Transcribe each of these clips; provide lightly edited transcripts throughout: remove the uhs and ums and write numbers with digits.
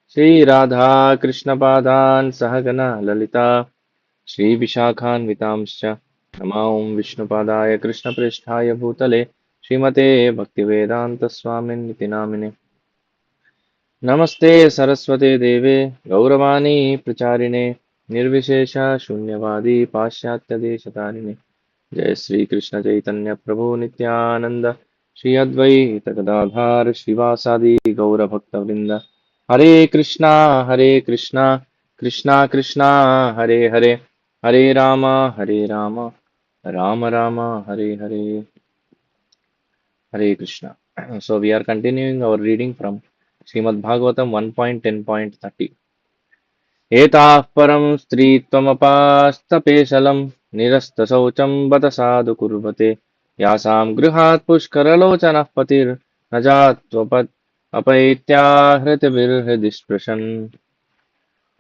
Sri Radha Krishna Padan Sahagana Lalita Sri Vishakhanvitamscha Namaum Vishnupadaya Krishna Pristhaya Bhutale Srimate Bhaktivedanta Swamin Niti Namine Namaste Saraswate Deve Gauravani Pracharine Nirvishesha Shunyavadi Pashyatya Deshatarine Jai Sri Krishna Chaitanya Prabhu Nityananda Shri Advaita Gadadhar Shivasadi Gaura Bhakta Vrinda Hare Krishna Krishna Krishna Hare Hare Hare Rama Rama Rama Hare Hare Hare Krishna. So we are continuing our reading from Srimad Bhagavatam 1.10.30. एताः परं स्त्रीत्वमपास्तपेशलं निरस्तशौचं बत साधु कुर्वते यासां गृहात् पुष्करलोचनः पतिर्न जात्वपत् अपैत्याहृतभिर्हृदि स्पृशन्.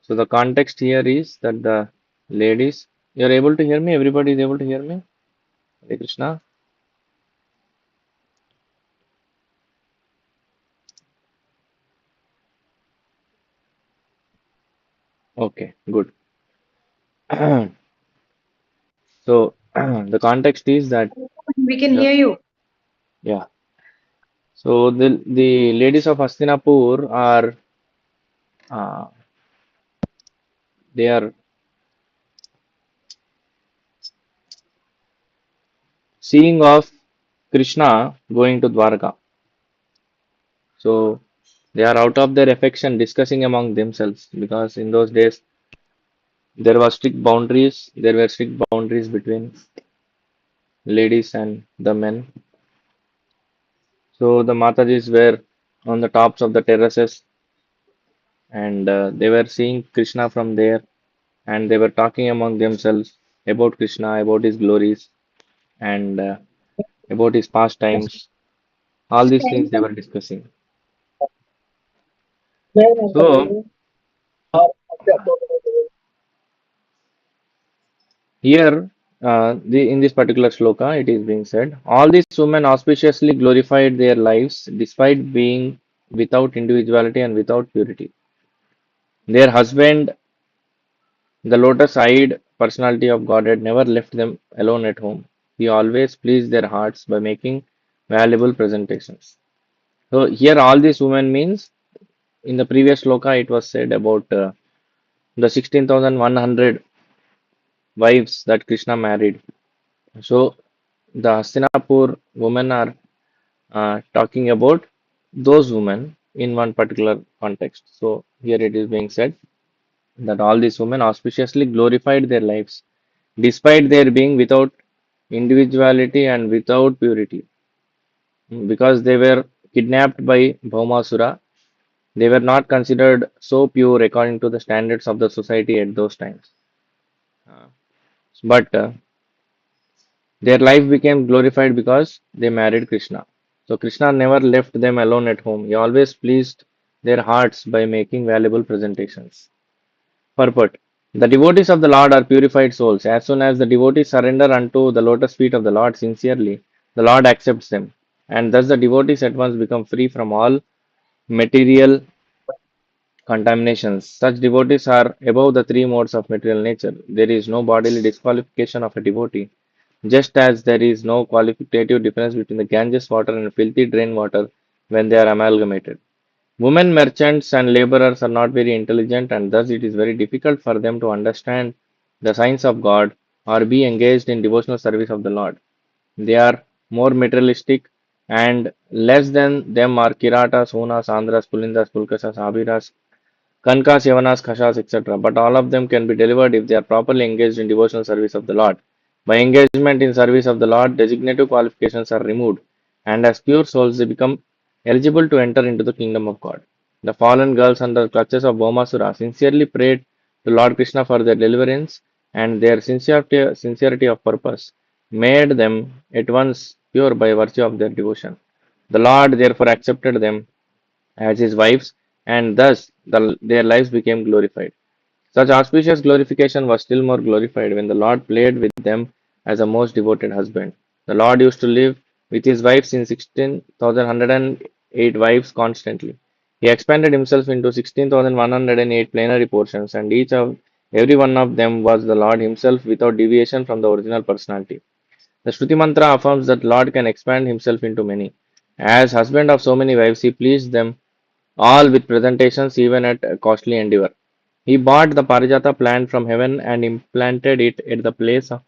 So the context here is that the ladies, you are able to hear me? Everybody is able to hear me? Hare Krishna. Okay, good. So the context is that We can the hear you. yeah. So the ladies of Hastinapur are uh, they are seeing of Krishna going to Dwarka. So they are out of their affection discussing among themselves because in those days there were strict boundaries between ladies and the men. So the Matajis were on the tops of the terraces and they were seeing Krishna from there and they were talking among themselves about Krishna, about his glories and about his pastimes. All these things they were discussing. So here, in this particular sloka, it is being said, all these women auspiciously glorified their lives despite being without individuality and without purity. Their husband, the lotus-eyed personality of Godhead, never left them alone at home. He always pleased their hearts by making valuable presentations. So here, all these women means in the previous sloka, it was said about the 16,100 wives that Krishna married. So the Hastinapur women are talking about those women in one particular context. So here it is being said that all these women auspiciously glorified their lives despite their being without individuality and without purity. Because they were kidnapped by Bhaumasura, they were not considered so pure according to the standards of the society at those times. Uh, but their life became glorified because they married Krishna. So Krishna never left them alone at home. He always pleased their hearts by making valuable presentations. Purport. The devotees of the Lord are purified souls. As soon as the devotees surrender unto the lotus feet of the Lord sincerely, the Lord accepts them. And thus the devotees at once become free from all material contaminations. Such devotees are above the three modes of material nature. There is no bodily disqualification of a devotee. Just as there is no qualitative difference between the Ganges water and filthy drain water when they are amalgamated. Women merchants and laborers are not very intelligent, and thus it is very difficult for them to understand the signs of God or be engaged in devotional service of the Lord. They are more materialistic, and less than them are Kiratas, Hunas, Andhras, Pulindas, Pulkasas, Abhiras, Kankas, Yavanas, Khashas, etc. But all of them can be delivered if they are properly engaged in devotional service of the Lord. By engagement in service of the Lord, designative qualifications are removed, and as pure souls, they become eligible to enter into the kingdom of God. The fallen girls under the clutches of Bhaumasura sincerely prayed to Lord Krishna for their deliverance, and their sincerity of purpose made them at once pure by virtue of their devotion. The Lord therefore accepted them as his wives, and thus their lives became glorified. Such auspicious glorification was still more glorified when the Lord played with them as a most devoted husband. The Lord used to live with his wives in 16,108 wives constantly. He expanded himself into 16,108 plenary portions, and every one of them was the Lord himself without deviation from the original personality. The Shruti mantra affirms that Lord can expand himself into many. As husband of so many wives, he pleased them all with presentations even at a costly endeavor. He bought the Parijata plant from heaven and implanted it at the place of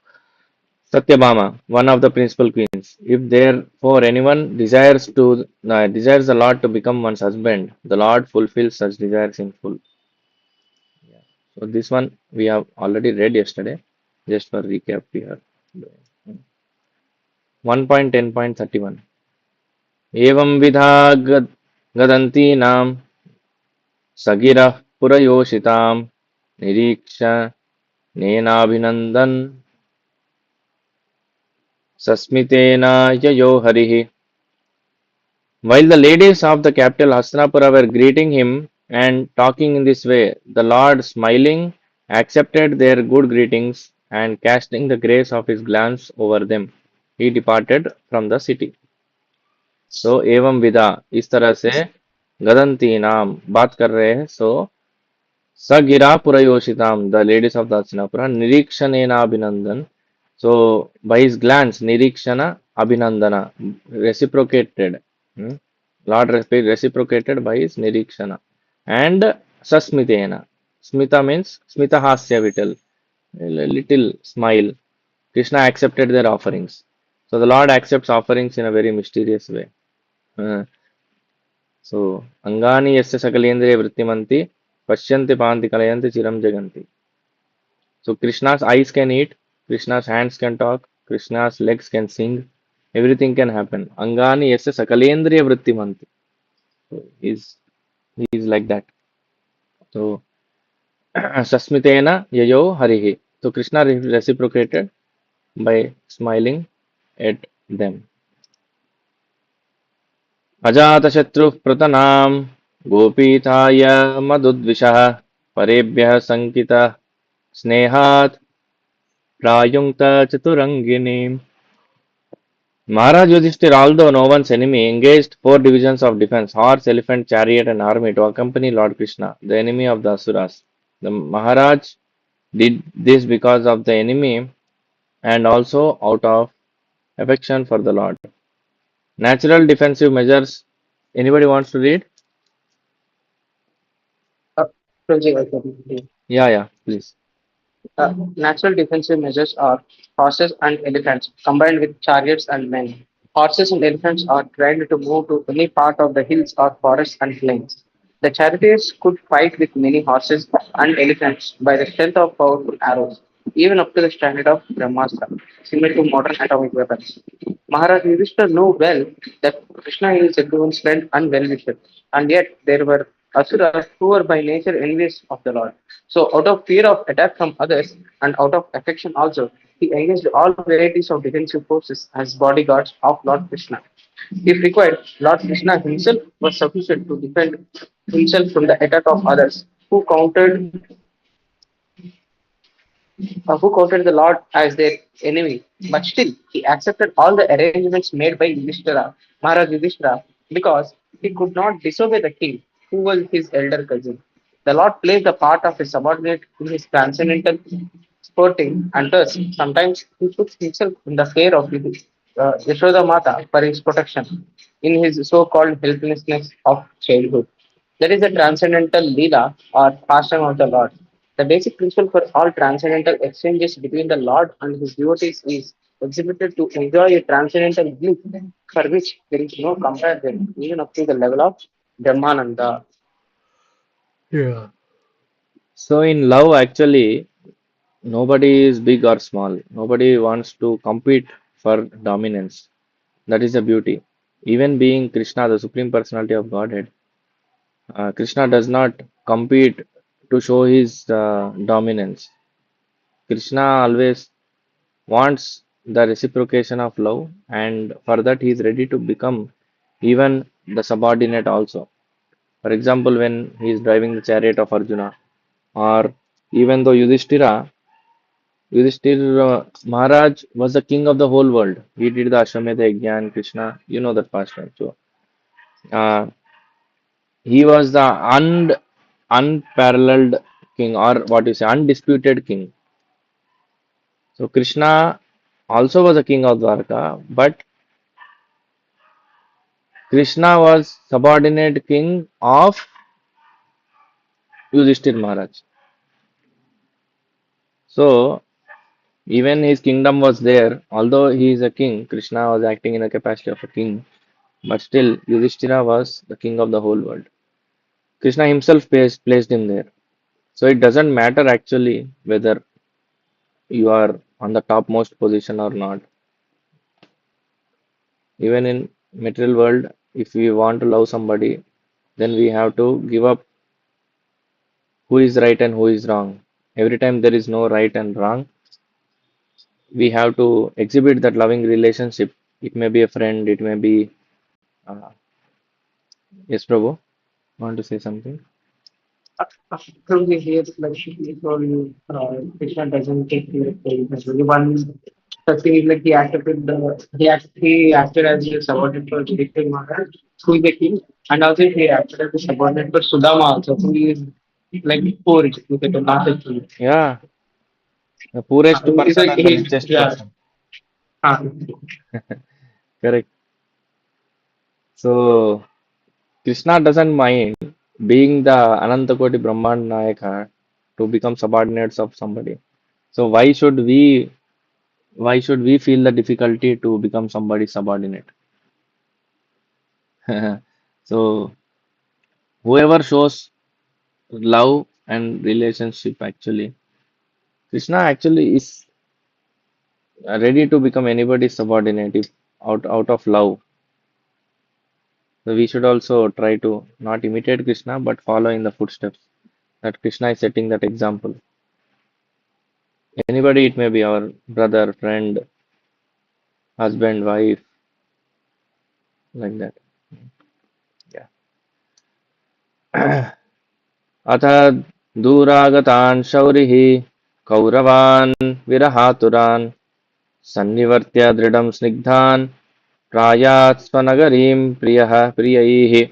Satyabhama, one of the principal queens. If therefore anyone desires the Lord to become one's husband, the Lord fulfills such desires in full. So this one we have already read yesterday. Just for recap, we are doing 1.10.31. एवं विधा गदन्तीनां सगिरः पुरयोषितां निरीक्ष नेनाभिनन्दन् सस्मितेन ययो हरिः. While the ladies of the capital Hastinapura were greeting him and talking in this way, the Lord, smiling, accepted their good greetings and casting the grace of his glance over them, he departed from the city. So एवं विधा इस तरह से गदंती नाम बात कर रहे हैं. So सगिरा पुरयोषिताम, the ladies of the Hastinapura, निरीक्षणेना अभिनंदन. So by his glance, Nirikshana Abhinandana, reciprocated. Hmm? Lord reciprocated by his Nirikshana. And Sasmitena. Smita means Smita Hasya Vital, a little smile. Krishna accepted their offerings. So the Lord accepts offerings in a very mysterious way. Uh, so Angani yasya sakalendriya vrittimanti pashyanti panti kalayanti chiram jaganti. So Krishna's eyes can eat, Krishna's hands can talk, Krishna's legs can sing, everything can happen. Angani yasya sakalendriya vrittimanti. So he's like that. So Sasmitena yayo harihi. So Krishna reciprocated by smiling at them. अजातशत्रुः प्रतनां गोपीताय मदुद्विषः परेभ्यः सङ्कितः स्नेहात् प्रायुङ्क्त चतुरङ्गिनीम्. Maharaj Yudhishthir, although no one's enemy, engaged four divisions of defense, horse, elephant, chariot, and army to accompany Lord Krishna, the enemy of the Asuras. The Maharaj did this because of the enemy and also out of affection for the Lord. Natural defensive measures. Anybody wants to read? Uh, Prajay, I can. Yeah, please. Natural defensive measures are horses and elephants combined with chariots and men. Horses and elephants are trained to move to any part of the hills or forests and plains. The charioteers could fight with many horses and elephants by the strength of powerful arrows, even up to the standard of Brahmastra, similar to modern atomic weapons. Maharaj Yudhishthira knew well that Krishna is everyone's friend and well-wisher, and yet there were asuras who were by nature envious of the Lord. So, out of fear of attack from others and out of affection also, he engaged all varieties of defensive forces as bodyguards of Lord Krishna. If required, Lord Krishna himself was sufficient to defend himself from the attack of others who counted the Lord as their enemy. But still, he accepted all the arrangements made by Yudhishthira, Maharaj Yudhishthira, because he could not disobey the king, who was his elder cousin. The Lord plays the part of a subordinate in his transcendental sporting, and thus sometimes he puts himself in the care of Yashoda Mata for his protection in his so-called helplessness of childhood. That is the transcendental Leela or pastime of the Lord. The basic principle for all transcendental exchanges between the Lord and his devotees is exhibited to enjoy a transcendental bliss for which there is no comparison, even up to the level of Brahmananda. So in love, actually, nobody is big or small. Nobody wants to compete for dominance. That is the beauty. Even being Krishna, the Supreme Personality of Godhead, Krishna does not compete to show his dominance. Krishna always wants the reciprocation of love, and for that he is ready to become even the subordinate also. For example, when he is driving the chariot of Arjuna, or even though Yudhishthir Maharaj was the king of the whole world. He did the Ashwamedha Yajna and Krishna, you know that past, right? So, uh, He was the unparalleled king, or what you say, undisputed king. So Krishna also was a king of Dwarka, but Krishna was subordinate king of Yudhishthir Maharaj. So even his kingdom was there, although he is a king, Krishna was acting in the capacity of a king, but still Yudhishthira was the king of the whole world. Krishna himself placed him there. So it doesn't matter actually whether you are on the topmost position or not. Even in material world, if we want to love somebody, then we have to give up who is right and who is wrong. Every time there is no right and wrong, we have to exhibit that loving relationship. It may be a friend, it may be yes, Prabhu. Want to say something? Through the years, like he told you, Krishna doesn't take you the one such thing is like he acted as a subordinate for Yudhishthira Maharaj, who is the king, and also he acted as a subordinate for Sudama also, who is like poor, like a not a king. Yeah, the poorest It's person like and the he, richest yeah. person. Uh, Correct. So Krishna doesn't mind being the Anantakoti Brahman Nayaka to become subordinates of somebody. So why should we feel the difficulty to become somebody's subordinate? So whoever shows love and relationship actually, Krishna actually is ready to become anybody's subordinate if out of love. So we should also try to not imitate Krishna but follow in the footsteps that Krishna is setting that example. Anybody, it may be our brother, friend, husband, wife, like that. Yeah. अथ दूरागतान् शौरिः कौरवान् विरहातुरान् सन्निवर्त्य दृढं स्निग्धान् प्रायात् स्वनगरीं प्रियैः.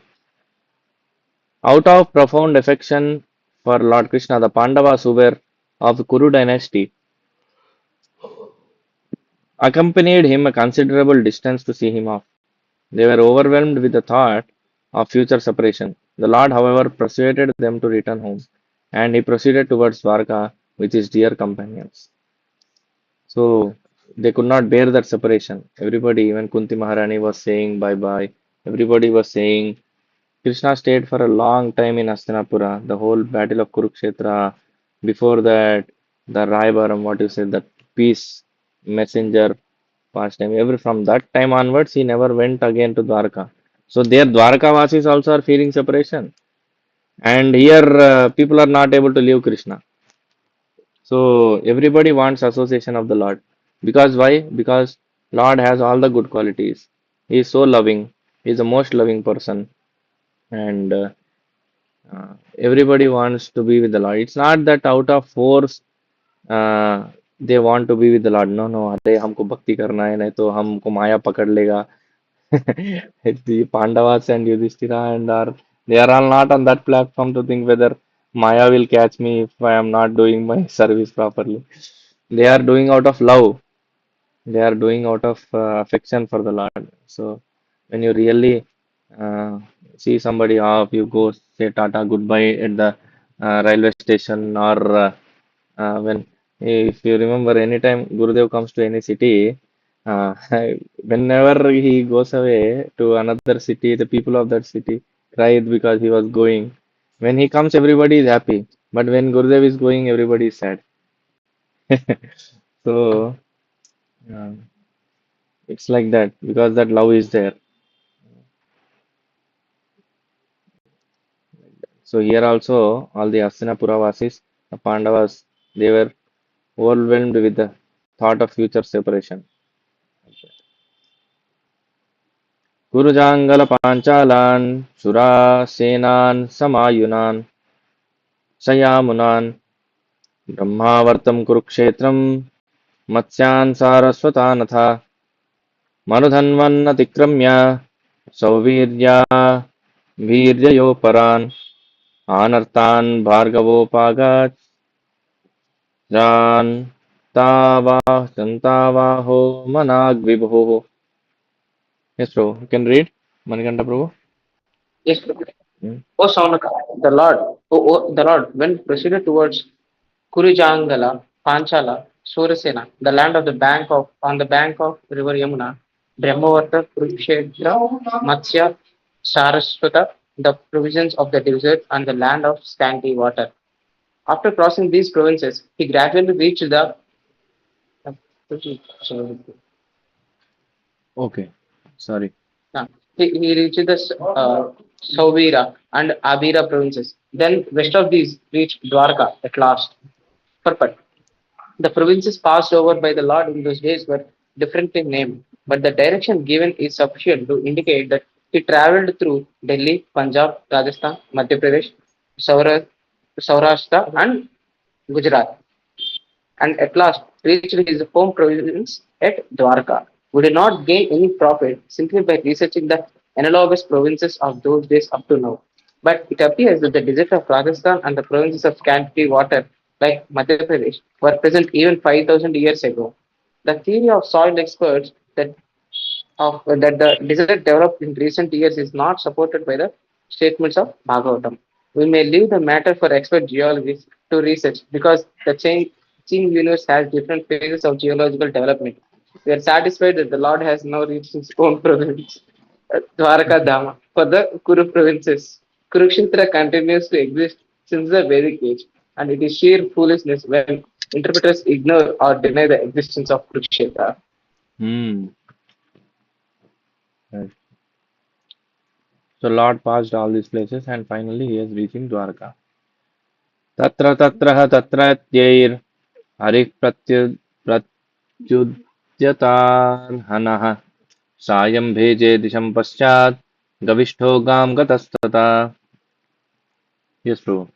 Out of profound affection for Lord Krishna, the Pandavas who were of Kuru dynasty accompanied him a considerable distance to see him off. They were overwhelmed with the thought of future separation. The Lord, however, persuaded them to return home, and he proceeded towards Dwarka with his dear companions. So they could not bear that separation. Everybody, even Kunti Maharani, was saying bye bye. Everybody was saying Krishna stayed for a long time in Hastinapura, the whole battle of Kurukshetra. Before that, the Raibaram, what you said, that peace messenger past time. Every from that time onwards, he never went again to Dwarka. So there, Dwarka Vasis also are feeling separation, and here people are not able to leave Krishna. So everybody wants association of the Lord. Because why? Because Lord has all the good qualities. He is so loving. He is the most loving person, and everybody wants to be with the Lord. It's not that out of force they want to be with the Lord. No, no. अरे हमको भक्ति करना है नहीं तो हमको माया पकड़ लेगा. The Pandavas and Yudhishthira and are they are all not on that platform to think whether Maya will catch me if I am not doing my service properly. They are doing out of love. They are doing out of affection for the Lord. So when you really uh, see somebody off, you go say Tata goodbye at the railway station, or when if you remember anytime Gurudev comes to any city, uh, whenever he goes away to another city, the people of that city cried because he was going. When he comes, everybody is happy, but when Gurudev is going, everybody is sad. So uh, it's like that because that love is there. So here also, all the Hastinapura Vasis, the Pandavas, they were overwhelmed with the thought of future separation. कुरुजाङ्गल पाञ्चालान् सुरासेनान् समायुनान् सयामुनान् ब्रह्मावर्तं कुरुक्षेत्रं मत्स्यान् सारस्वतानथा मनुधन्वन्नतिक्रम्य सौवीर्या वीर्ययोपरान् आनर्तान् भार्गवोपागात् तावाहो मनाग्विभुः. Yes, bro. You can read. Manikanta Prabhu. Yes, Hmm. O Saunaka, the Lord, when proceeded towards Kurujangala, Panchala, Surasena, the land of the bank of on the bank of river Yamuna, Brahmavarta, Kurukshetra, Matsya, Saraswata, the provisions of the desert and the land of scanty water. After crossing these provinces, he gradually reached the Okay. Sorry. he reached the Sauvira and Abira provinces. Then west of these reached Dwarka at last. Purport. The provinces passed over by the Lord in those days were differently named, but the direction given is sufficient to indicate that he travelled through Delhi, Punjab, Rajasthan, Madhya Pradesh, Saura- Saurashtra, and Gujarat, and at last reached his home province at Dwarka. We did not gain any profit simply by researching the analogous provinces of those days up to now. But it appears that the desert of Rajasthan and the provinces of scanty water, like Madhya Pradesh, were present even 5,000 years ago. The theory of soil experts that the desert developed in recent years is not supported by the statements of Bhagavatam. We may leave the matter for expert geologists to research because the changing universe has different phases of geological development. We are satisfied that the Lord has now reached his own province, Dwaraka Dhama. For the Kuru provinces, Kurukshetra continues to exist since the Vedic age, and it is sheer foolishness when interpreters ignore or deny the existence of Kurukshetra. Hmm. Right. So Lord passed all these places and finally he is reaching Dwarka. तत्र तत्रः तत्रत्यैर् हरिः प्रत्युद्यतार्हनः सायं भेजे दिशं पश्चात् गविष्ठो गां गतस्तथा. Yes, bro.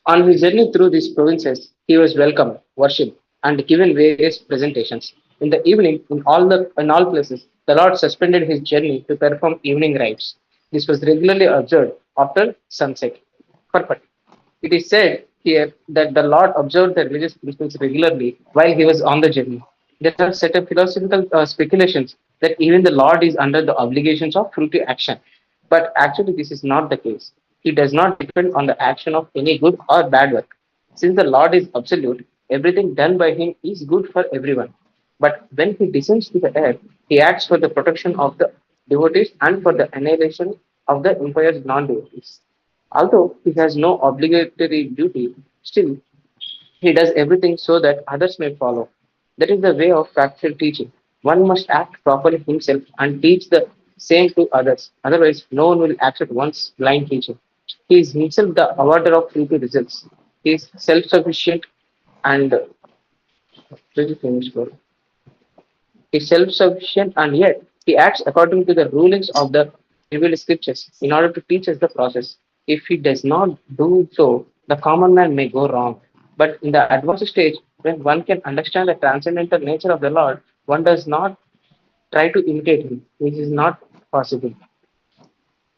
On his journey through these provinces, he was welcomed, worshipped, and given various presentations. In the evening, in all places, the Lord suspended his journey to perform evening rites. This was regularly observed after sunset. Purport. It is said here that the Lord observed the religious principles regularly while he was on the journey. There are certain philosophical speculations that even the Lord is under the obligations of fruitive action. But actually, this is not the case. He does not depend on the action of any good or bad work. Since the Lord is absolute, everything done by him is good for everyone. But when he descends to the earth, he acts for the protection of the devotees and for the annihilation of the empire's non devotees. Although he has no obligatory duty, still he does everything so that others may follow. That is the way of factual teaching. One must act properly himself and teach the same to others. Otherwise, no one will accept one's blind teaching. He is himself the awarder of future results. He is self-sufficient and very famous for is self-sufficient, and yet he acts according to the rulings of the revealed scriptures in order to teach us the process. If he does not do so, the common man may go wrong. But in the advanced stage, when one can understand the transcendental nature of the Lord, one does not try to imitate him. This is not possible.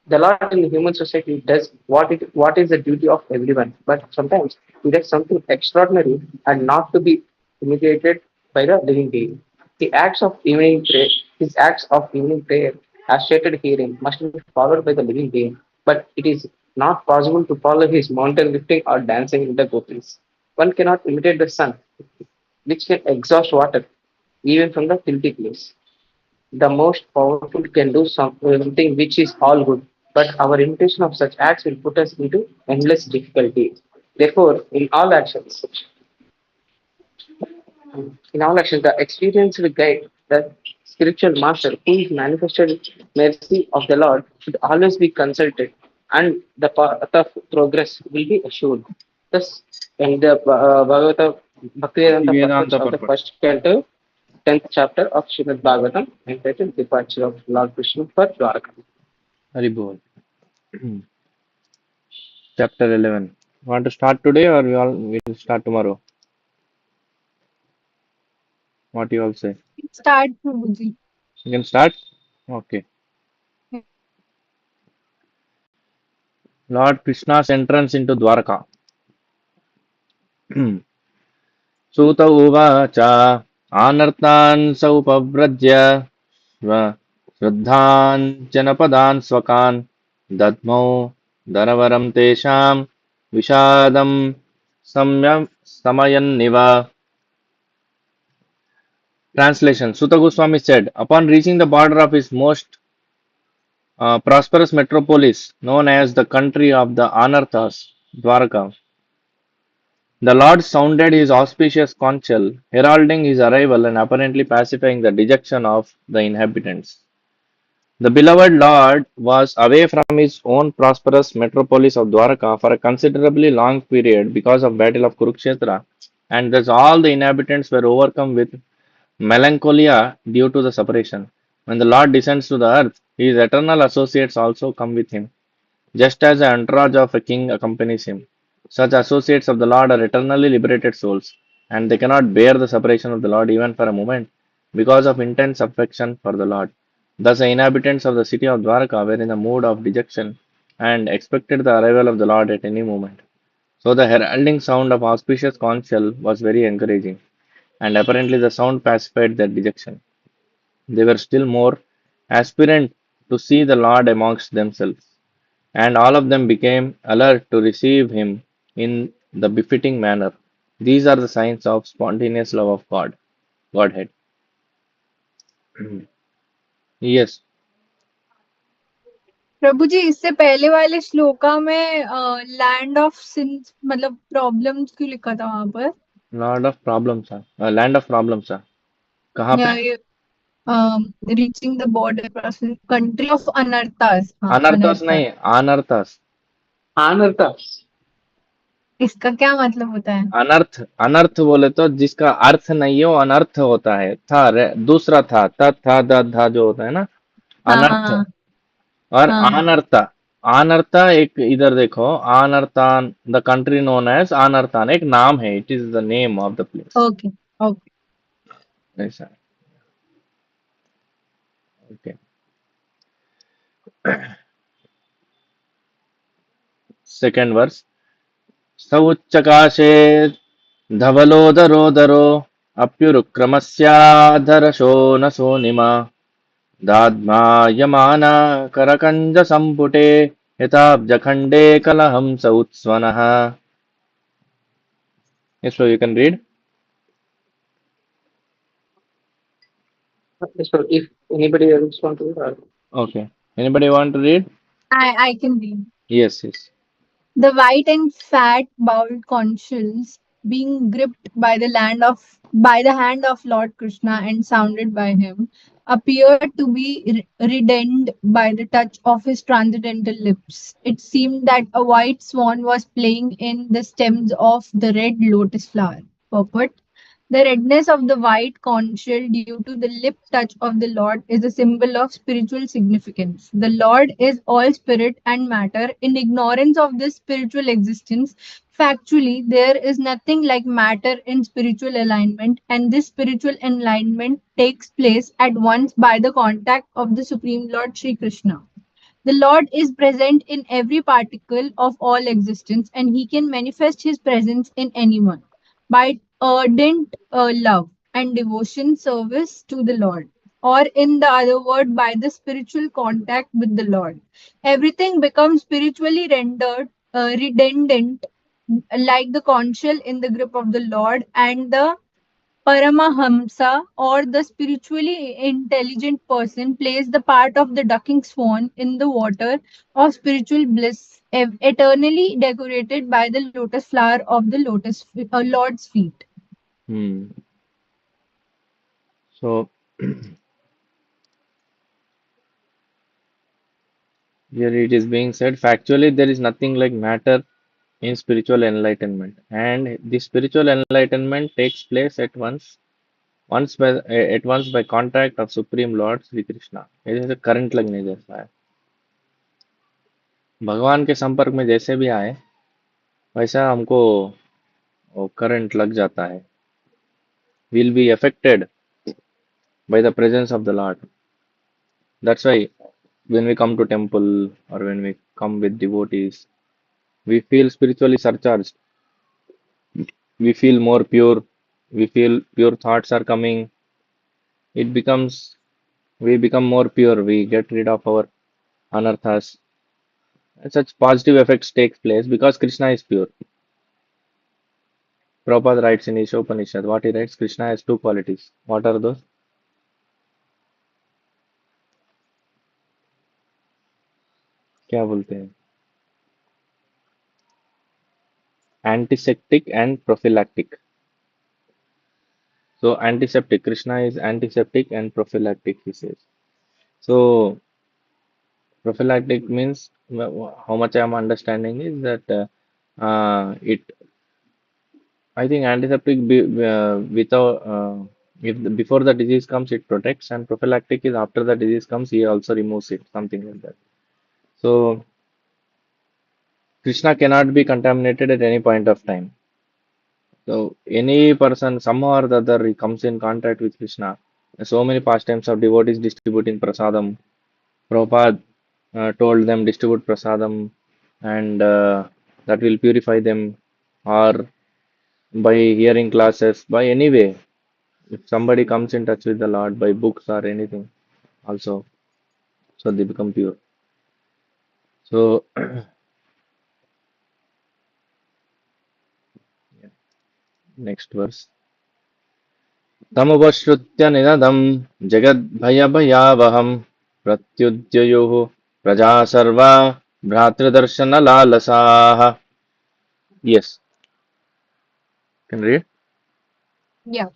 The Lord in the human society does what is the duty of everyone, but sometimes he does something extraordinary and not to be imitated by the living being. His acts of evening prayer, as stated herein, must be followed by the living being, but it is not possible to follow his mountain lifting or dancing in the gopis. One cannot imitate the sun, which can exhaust water, even from the tilty place. The most powerful can do something which is all good, but our imitation of such acts will put us into endless difficulty. Therefore, in all actions, the experienced guide, the spiritual master who is manifested mercy of the Lord should always be consulted, and the path of progress will be assured. Thus, in the Bhaktivedanta purports Vedanta of the purport. first canto, 10th chapter of Srimad Bhagavatam, entitled Departure of Lord Krishna for Dwarka. Haribol. Chapter 11. Want to start today or we will start tomorrow? What you all say? Start Prabhuji. You can start? Okay. Lord Krishna's entrance into Dwarka. Suta uvacha anartan saupavrajya श्रद्धान् जनपदान् स्वकान् दद्मौ दरवरं तेषां विषादं समयन्निव. Translation. Suta Goswami said, upon reaching the border of his most prosperous metropolis, known as the country of the Anarthas, Dwarka, the Lord sounded his auspicious conch shell, heralding his arrival and apparently pacifying the dejection of the inhabitants. The beloved Lord was away from his own prosperous metropolis of Dwarka for a considerably long period because of battle of Kurukshetra, and thus all the inhabitants were overcome with melancholia due to the separation. When the Lord descends to the earth, his eternal associates also come with him, just as the entourage of a king accompanies him. Such associates of the Lord are eternally liberated souls, and they cannot bear the separation of the Lord even for a moment, because of intense affection for the Lord. Thus, the inhabitants of the city of Dwarka were in a mood of dejection and expected the arrival of the Lord at any moment. So, the heralding sound of auspicious conch shell was very encouraging, and apparently the sound pacified their dejection. They were still more aspirant to see the Lord amongst themselves, and all of them became alert to receive him in the befitting manner. These are the signs of spontaneous love of God, Godhead. Yes, प्रभु जी इससे पहले वाले श्लोका में land of since मतलब problems क्यों लिखा था वहां पर? Lord of problems, land of problems, कहाँ पे? Reaching the border country of अनर्थास, हाँ अनर्थस अनर्थास। नहीं, अनर्थस. Anartha. इसका क्या मतलब होता है? अनर्थ, अनर्थ बोले तो जिसका अर्थ नहीं है वो अनर्थ होता है. दूसरा था, त था द धा जो होता है ना, हाँ अनर्थ. हाँ और हाँ। अनर्था, अनर्था एक इधर देखो, अनर्थान द कंट्री नोन एज अनर्थान एक नाम है, it is the name of the place. Okay okay. ऐसा. ओके. Second verse. स उच्चकाशे धवलोदरोदरो अप्युरुक्रमस्याधरशो न सोनिमा दाद्मायमाना करकञ्जसम्पुटे यथाब्जखण्डे कलहं स उत्स्वनः. Yes, so you can read. So if anybody else want to, Okay. Anybody want to read? I can read. Yes, yes. The white and fat bowled conchs being gripped by the hand of Lord Krishna and sounded by him appeared to be reddened by the touch of his transcendental lips. It seemed that a white swan was playing in the stems of the red lotus flower. Purport: the redness of the white conch shell due to the lip touch of the Lord is a symbol of spiritual significance. The Lord is all spirit and matter. In ignorance of this spiritual existence, factually, there is nothing like matter in spiritual alignment, and this spiritual alignment takes place at once by the contact of the Supreme Lord Sri Krishna. The Lord is present in every particle of all existence, and He can manifest His presence in anyone by ardent love and devotion service to the Lord, or in the other word, by the spiritual contact with the Lord. Everything becomes spiritually rendered redundant, like the conch shell in the grip of the Lord, and the Paramahamsa, or the spiritually intelligent person, plays the part of the ducking swan in the water of spiritual bliss, eternally decorated by the lotus flower of the Lord's feet. Hmm. So here it is being said, factually there is nothing like matter in spiritual enlightenment, and the spiritual enlightenment takes place at once by contact of Supreme Lord Sri Krishna. ये जैसे current लगने जैसा है. भगवान के संपर्क में जैसे भी आए वैसा हमको करंट लग जाता है. Will be affected by the presence of the Lord. That's why when we come to temple or when we come with devotees, We feel spiritually surcharged. We feel more pure. We feel pure thoughts are coming. It becomes, we become more pure. We get rid of our anarthas. And such positive effects takes place because Krishna is pure. Prabhupada writes in Ishopanishad, what he writes, Krishna has two qualities. What are those? क्या बोलते हैं? Antiseptic and prophylactic. So antiseptic, Krishna is antiseptic and prophylactic, he says. So prophylactic means how much I am understanding is that it. I think antiseptic without if before the disease comes it protects, and prophylactic is after the disease comes he also removes it, something like that. So Krishna cannot be contaminated at any point of time. So any person somehow or the other he comes in contact with Krishna. So many pastimes of devotees distributing prasadam. Prabhupada told them distribute prasadam and that will purify them, or by hearing classes, by any way. If somebody comes in touch with the Lord by books or anything, also, so they become pure. So, next verse. तमुपश्रुत्य निनदं जगद्भयभयावहं प्रत्युद्ययुः प्रजा सर्वा भ्रातृदर्शनलालसाः. Yes, can read. Yeah.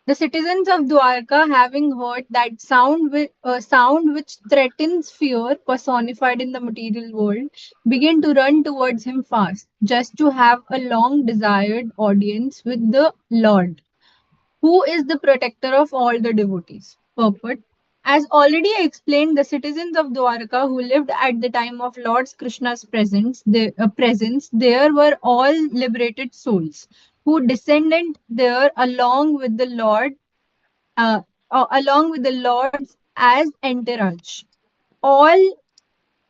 The citizens of Dwarka, having heard that sound which threatens fear personified in the material world, begin to run towards him fast, just to have a long desired audience with the Lord, who is the protector of all the devotees. Purport. As already explained, the citizens of Dwarka who lived at the time of Lord Krishna's presence, there were all liberated souls who descended there uh, along with the lords as entourage. All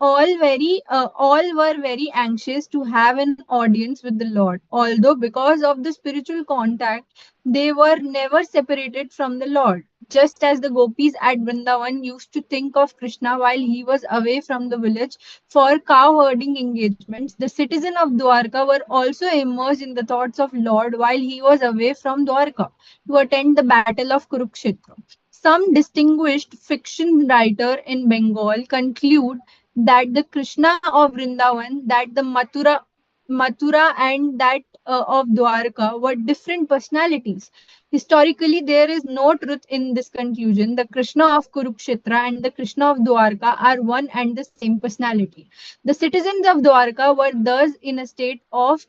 all were very anxious to have an audience with the Lord, although because of the spiritual contact they were never separated from the Lord, just as the gopis at Vrindavan used to think of Krishna while he was away from the village for cow herding engagements. The citizens of Dwarka were also immersed in the thoughts of Lord while he was away from Dwarka to attend the battle of Kurukshetra. Some distinguished fiction writer in Bengal conclude that the Krishna of Vrindavan, that the Mathura and that of Dwarka were different personalities. Historically, there is no truth in this conclusion. The Krishna of Kurukshetra and the Krishna of Dwarka are one and the same personality. The citizens of Dwarka were thus in a state of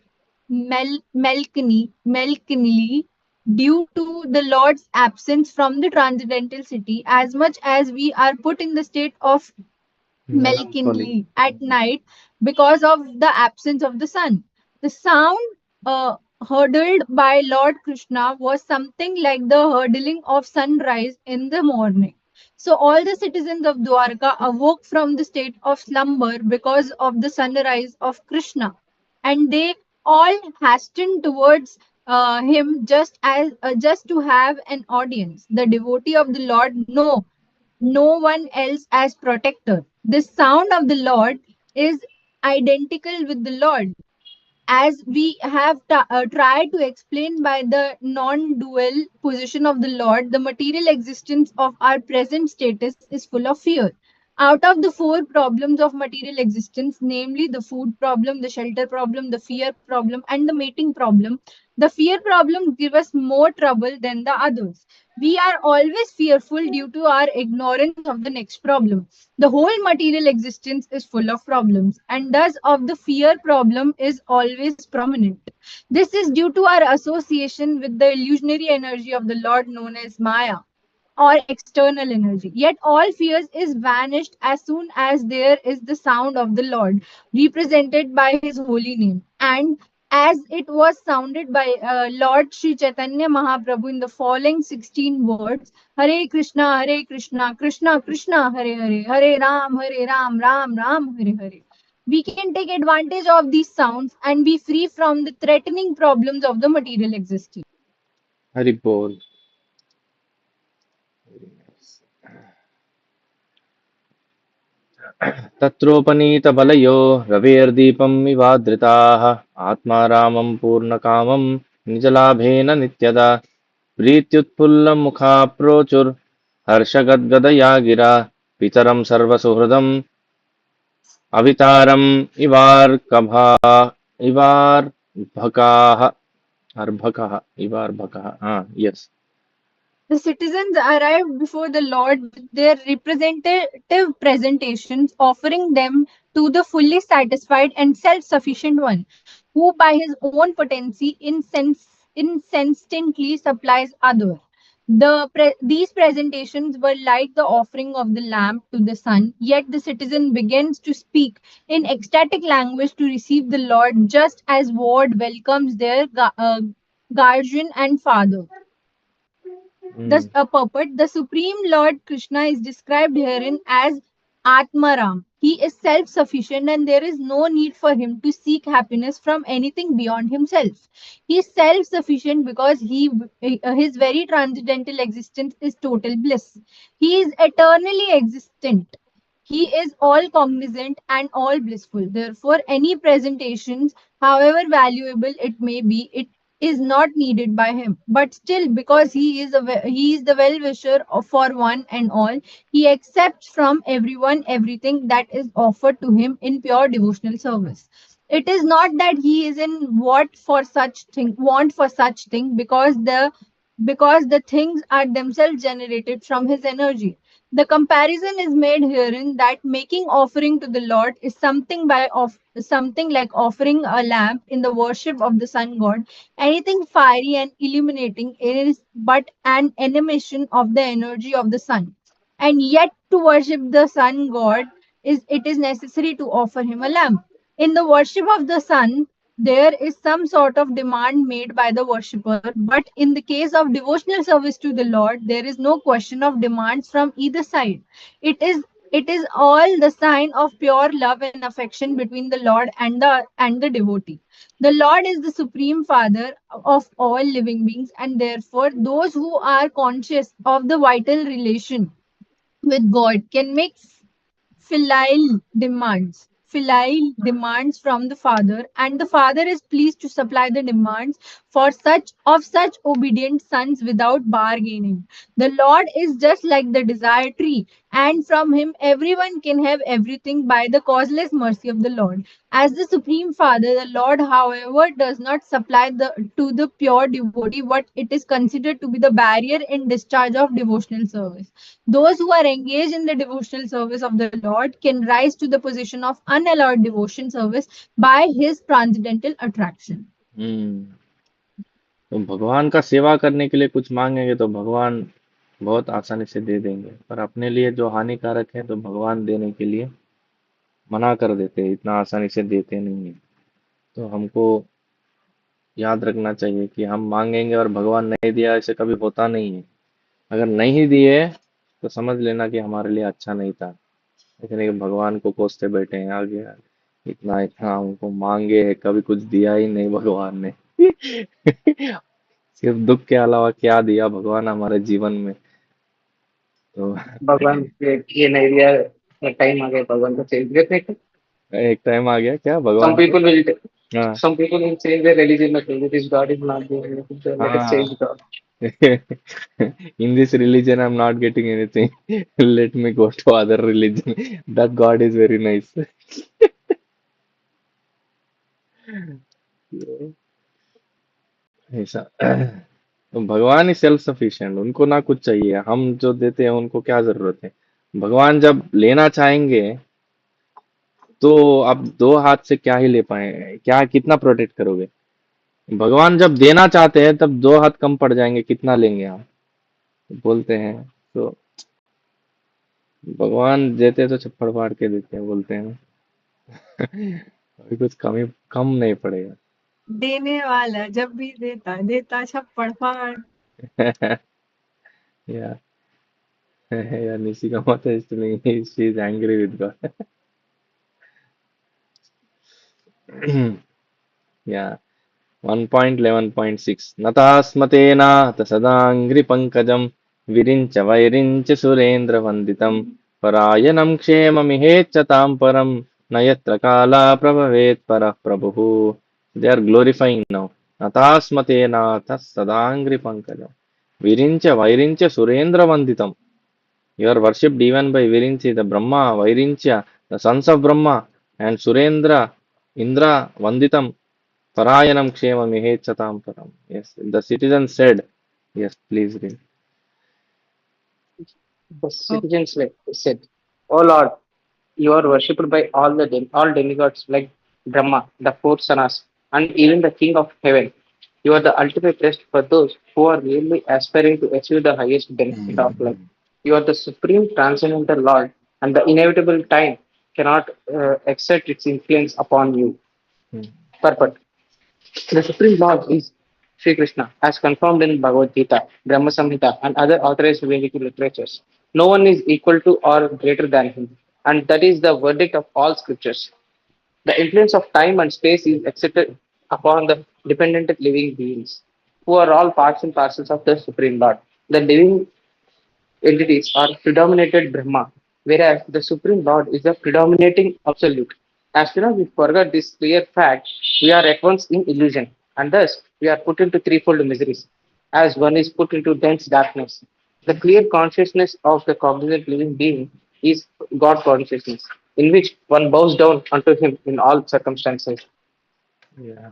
melancholy due to the Lord's absence from the transcendental city, as much as we are put in the state of Melancholy. melancholy at night because of the absence of the sun. The sound hurdled by Lord Krishna was something like the hurdling of sunrise in the morning. So all the citizens of Dwarka awoke from the state of slumber because of the sunrise of Krishna, and they all hastened towards him just to have an audience. The devotee of the Lord no one else as protector. The sound of the Lord is identical with the Lord, as we have tried to explain by the non-dual position of the Lord. The material existence of our present status is full of fear. Out of the four problems of material existence, namely the food problem, the shelter problem, the fear problem, and the mating problem, the fear problem gives us more trouble than the others. We are always fearful due to our ignorance of the next problem. The whole material existence is full of problems, and thus of the fear problem is always prominent. This is due to our association with the illusionary energy of the Lord known as Maya, or external energy. Yet all fears is vanished as soon as there is the sound of the Lord, represented by his holy name. And as it was sounded by Lord Sri Chaitanya Mahaprabhu in the following 16 words: Hare Krishna, Krishna Krishna, Hare Hare, Hare Ram, Ram Ram, Hare Hare. We can take advantage of these sounds and be free from the threatening problems of the material existence. Hari Bol. तत्रोपनीतबलयो रवेर्दीपं विवादृताः आत्मारामं पूर्णकामं निजलाभेन नित्यदा प्रीत्युत्फुल्लमुखा प्रोचुर् हर्षगद्गदया गिरा पितरं सर्वसुहृदम् अवितारम् इवार्भकाः अर्भकः इवार्भकः yes. The citizens arrived before the Lord with their representative presentations, offering them to the fully satisfied and self sufficient one, who by his own potency insistently supplies others. These presentations were like the offering of the lamp to the sun, yet the citizen begins to speak in ecstatic language to receive the Lord, just as Ward welcomes their guardian and father. Thus, Mm, a puppet, the Supreme Lord Krishna is described herein as Atmaram. He is self sufficient and there is no need for him to seek happiness from anything beyond himself. He is self sufficient because his very transcendental existence is total bliss. He is eternally existent. He is all cognizant and all blissful. Therefore, any presentations, however valuable it may be, it is not needed by him. But still, because he is the well wisher for one and all, he accepts from everyone everything that is offered to him in pure devotional service. It is not that he is in want for such thing, because the things are themselves generated from his energy. The comparison is made herein that making offering to the Lord is something like offering a lamp in the worship of the sun god. Anything fiery and illuminating is but an emanation of the energy of the sun. And yet to worship the sun god is necessary to offer him a lamp. In the worship of the sun, there is some sort of demand made by the worshipper, but in the case of devotional service to the Lord, there is no question of demands from either side. It is all the sign of pure love and affection between the Lord and the devotee. The Lord is the supreme father of all living beings, and therefore those who are conscious of the vital relation with God can make filial demands from the father, and the father is pleased to supply the demands such obedient sons without bargaining. The Lord is just like the desire tree, and from him everyone can have everything by the causeless mercy of the Lord. As the supreme father, the Lord, however, does not supply to the pure devotee what it is considered to be the barrier in discharge of devotional service. Those who are engaged in the devotional service of the Lord can rise to the position of unallowed devotion service by his transcendental attraction. हम्म। तो भगवान का सेवा करने के लिए कुछ मांगेंगे तो भगवान बहुत आसानी से दे देंगे, पर अपने लिए जो हानिकारक है तो भगवान देने के लिए मना कर देते हैं, इतना आसानी से देते नहीं है। तो हमको याद रखना चाहिए कि हम मांगेंगे और भगवान नहीं दिया, ऐसे कभी होता नहीं है। अगर नहीं दिए तो समझ लेना कि हमारे लिए अच्छा नहीं था। ऐसे नहीं कि भगवान को कोसते बैठे हैं आगे, इतना इतना हमको मांगे है, कभी कुछ दिया ही नहीं भगवान ने। सिर्फ दुख के अलावा क्या दिया भगवान हमारे जीवन में। तो भगवान ये नहीं दिया, टाइम आ गया भगवान को चेंज करने का. एक टाइम आ गया क्या Some भगवान को। people will हाँ some people will change their religion. Okay, this God is not doing anything, so let us हाँ। change God. In this religion I'm not getting anything. Let me go to other religion. That God is very nice. ऐसा। तो भगवान ही self sufficient, उनको ना कुछ चाहिए, हम जो देते हैं उनको क्या जरूरत है। भगवान जब लेना चाहेंगे तो आप दो हाथ से क्या ही ले पाए, क्या कितना प्रोटेक्ट करोगे। भगवान जब देना चाहते हैं तब दो हाथ कम पड़ जाएंगे, कितना लेंगे आप, बोलते हैं। तो भगवान देते तो छप्पड़ फाड़ के देते हैं, बोलते हैं ना। अभी कुछ कम नहीं पड़ेगा। देने वाला जब भी देता देता छप्पड़ फाड़. या या निशी का मत है, इसलिए she is angry with God. Yeah. 1.11.6 नतास्मतेनाथ सदाङ्घ्रिपङ्कजं विरिञ्च वैरिञ्च सुरेन्द्रवन्दितं परायणं क्षेममिहेच्यतां परं न यत्र काला प्रभवेत् परः प्रभुः. They are glorifying now. नतास्मतेनाथ सदाङ्घ्रिपङ्कजं विरिञ्च वैरिञ्च सुरेन्द्रवन्दितं. You are worshipped even by Virinchi, the Brahma, Vairincha, the sons of Brahma, and Surendra, Indra, Vanditam, Parayanam Kshema Mihechatam Param. Yes, the citizen said, yes, please read. The citizens said, "O Lord, you are worshipped by all demigods like Brahma, the four sanas, and even the King of Heaven. You are the ultimate rest for those who are really aspiring to achieve the highest benefit of life. You are the supreme transcendental Lord, and the inevitable time cannot exert its influence upon you. Hmm. Purport. The Supreme Lord is Sri Krishna, as confirmed in Bhagavad Gita, Brahma Samhita, and other authorized Vedic literatures. No one is equal to or greater than him, and that is the verdict of all scriptures. The influence of time and space is exerted upon the dependent living beings, who are all parts and parcels of the Supreme Lord. The living entities are predominated Brahma, whereas the Supreme Lord is the predominating absolute. As soon as we forget this clear fact, we are at once in illusion, and thus we are put into threefold miseries, as one is put into dense darkness. The clear consciousness of the cognizant living being is God consciousness, in which one bows down unto Him in all circumstances. Yeah.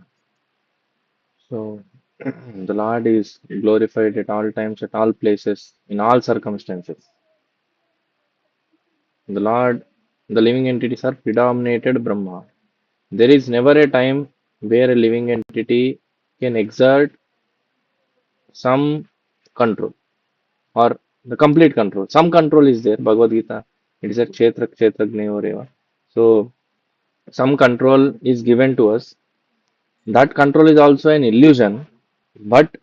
So the Lord is glorified at all times, at all places, in all circumstances. The Lord, the living entities are predominated Brahma. There is never a time where a living entity can exert some control or the complete control. Some control is there. Bhagavad Gita, it is a kshetragneo. So some control is given to us. That control is also an illusion, but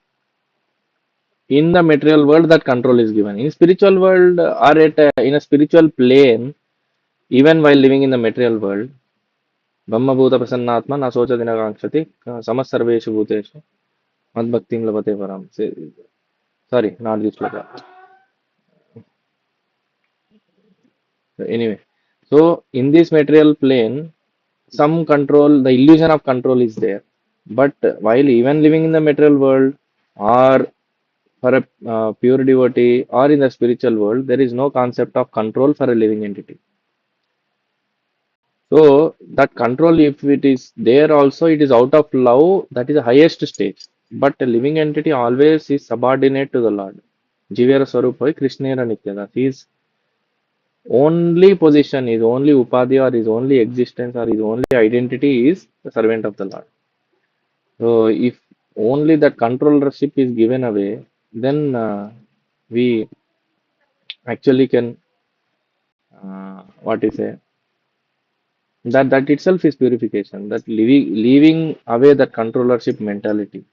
in the material world, that control is given. In spiritual world or in a spiritual plane, even while living in the material world, Brahma Bhuta Prasannatma Nasocha Dinakangshati Samasarveshu Bhuteshu Madbhaktim Labate Param. Sorry, not this loka. Anyway, so in this material plane, some control, the illusion of control is there. But while even living in the material world or for a pure devotee or in the spiritual world, there is no concept of control for a living entity. So that control, if it is there also, it is out of love, that is the highest stage. But a living entity always is subordinate to the Lord. Jivera Swarupa, Krishnera Nityada. His only position, his only upadhi or his only existence or his only identity is the servant of the Lord. So if only that controllership is given away, then we actually can what is say that itself is purification. That leaving away that controllership mentality,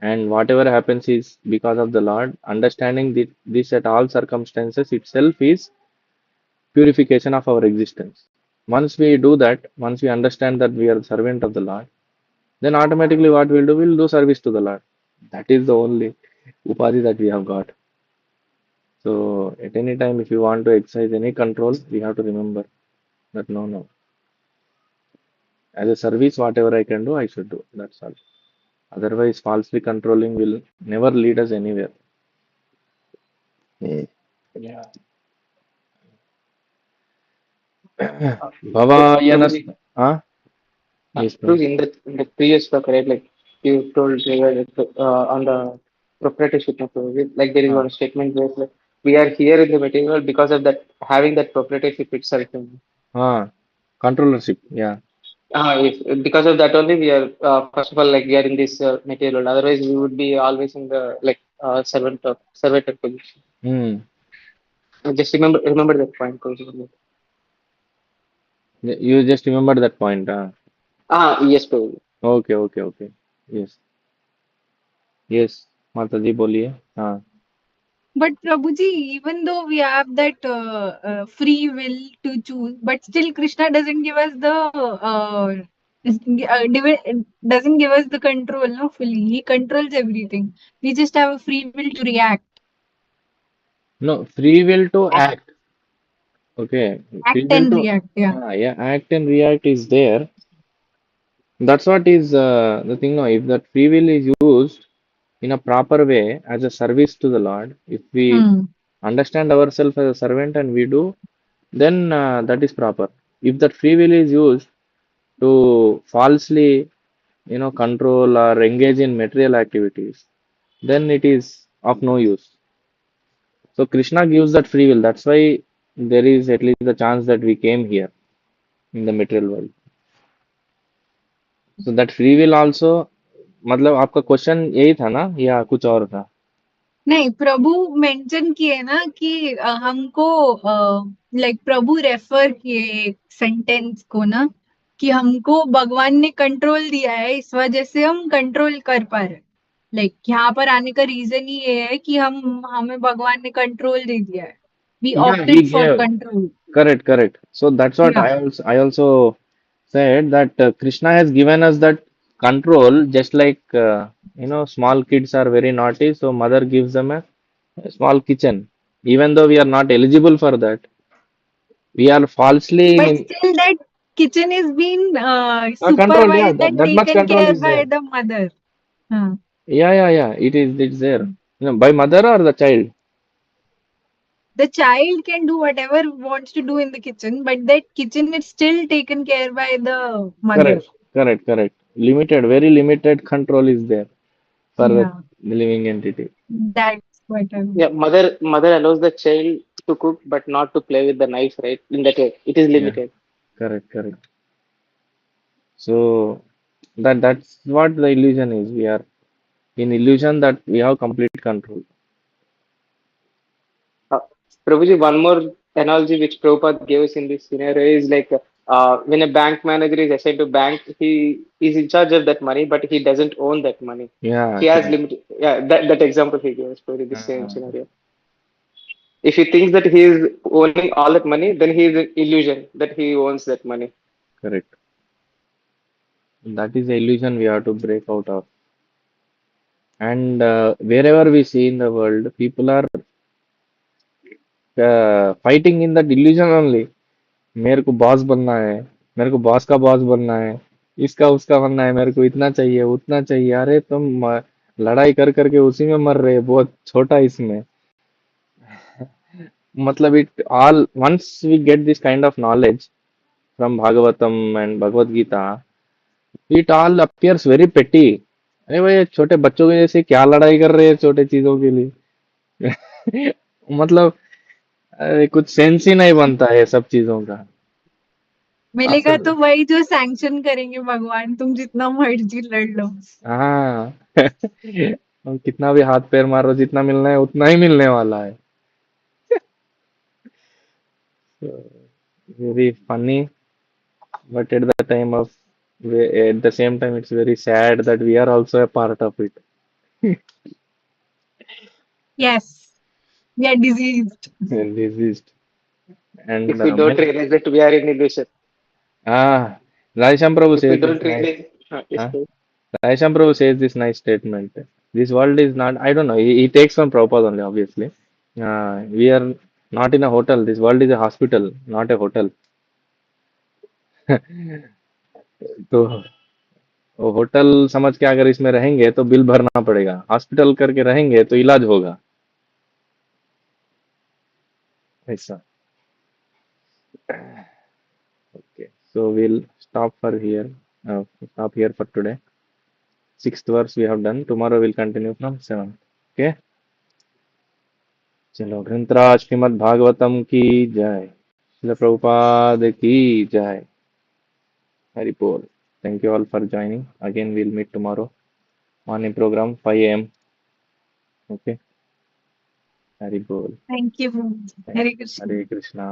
and whatever happens is because of the Lord. Understanding this at all circumstances itself is purification of our existence. Once we do that, once we understand that we are the servant of the Lord, then automatically what we'll do service to the Lord. That is the only upadhi that we have got. So at any time, if you want to exercise any control, we have to remember that no. As a service, whatever I can do, I should do. That's all. Otherwise, falsely controlling will never lead us anywhere. Yeah. Bhavayanas. Prabhuji, Huh? Yes, ma'am. Prabhuji, in the previous talk, right, like you told on the proprietorship of Prabhuji, like there is Huh. one statement where like, we are here in the material because of that having that proprietorship itself. Huh. Controllership. Yeah. If, because of that only we are first of all like we are in this material world. Otherwise we would be always in the like servant of position. Hmm. Just remember that point. Prabhuji. You just remember that point. Yes, Prabhuji. Okay. Yes. Yes. Mataji बोलिए. हाँ. But Prabhuji, even though we have that free will to choose, but still Krishna doesn't give us the Doesn't give us the control, no, fully. He controls everything. We just have a free will to react. No, free will to act. Okay, free Act will and to react, yeah. yeah, act and react is there. That's what is the thing. No, if that free will is used in a proper way as a service to the Lord, if we Hmm. understand ourselves as a servant and we do, then that is proper. If that free will is used to falsely, control or engage in material activities, then it is of no use. So Krishna gives that free will. That's why there is at least the chance that we came here in the material world. So that free will also, मतलब आपका question यही था ना या कुछ और था? नहीं, प्रभु मेंशन किए ना कि हमको लाइक प्रभु रेफर किए एक सेंटेंस को ना, कि हमको भगवान ने कंट्रोल दिया है, इस वजह से हम कंट्रोल कर पा रहे हैं। लाइक यहाँ पर आने का रीजन ही ये है कि हमें भगवान ने कंट्रोल दे दिया है। We Yeah, he opted for gave. Control. Correct, correct. So that's what या I also said that Krishna has given us that control, just like small kids are very naughty, so mother gives them a small kitchen, even though we are not eligible for that. We are falsely but still that kitchen is been controlled. Yeah, supervised and that much taken control care is by there. The mother. हाँ, Yeah, yeah, yeah. It's there. By mother or the child. the child can do whatever wants to do in the kitchen, but that kitchen is still taken care by the mother. Correct, correct, correct. Limited, very limited control is there for the Yeah, living entity. that's what I Yeah, mean. mother allows the child to cook, but not to play with the knife, right? In that way, it is Yeah, limited. correct, correct. So that's what the illusion is. We are in illusion that we have complete control. Uh, Prabhuji, one more analogy which Prabhupada gave us in this scenario is like when a bank manager is assigned to bank, he is in charge of that money, but he doesn't own that money. Yeah, He has correct. limited. Yeah, that example he gave us for the same Uh, scenario. If he thinks that he is owning all that money, then he is an illusion that he owns that money. correct. That is the illusion we have to break out of. And wherever we see in the world, people are fighting in that illusion only. मेरे को boss बनना है, मेरे को boss का boss बनना है, इसका उसका बनना है, मेरे को इतना चाहिए उतना चाहिए। अरे तुम लड़ाई कर करके उसी में मर रहे, बहुत छोटा इसमें। मतलब it all once we get this kind of knowledge from Bhagavatam and Bhagavad Gita, it all appears very petty. अरे भाई ये छोटे बच्चों के जैसे क्या लड़ाई कर रहे हैं छोटे चीजों के लिए। मतलब कुछ सेंस ही नहीं बनता है सब चीजों का। मिलेगा असल तो वही जो सैंक्शन करेंगे भगवान, तुम जितना मर्जी लड़ लो। हाँ। हम कितना भी हाथ पैर मारो, जितना मिलना है उतना ही मिलने वाला है। Very funny, but at the time of at the same time it's very sad that we are also a part of it. Yes, we are diseased. And this is and If we don't many realize that we are in illusion, ah Raisham Prabhu if we says this don't nice realize, yes, ah Raisham Prabhu says this nice statement. This world is not, I don't know, he takes from Prabhupada only, obviously. We are not in a hotel. This world is a hospital, not a hotel. तो hotel समझ के अगर इसमें रहेंगे तो bill भरना पड़ेगा, hospital करके रहेंगे तो इलाज होगा, ऐसा। Okay, so we'll stop here for today. Sixth verse we have done. Tomorrow we'll continue from seventh. Okay, चलो ग्रंथराज श्रीमद् भागवतम की जय, श्रील प्रभुपाद की जय, हरि बोल। Thank you all for joining. Again, we'll meet tomorrow. Morning program 5 a.m. Okay, Hari बोल। Thank you. Hare Krishna. Hare Krishna.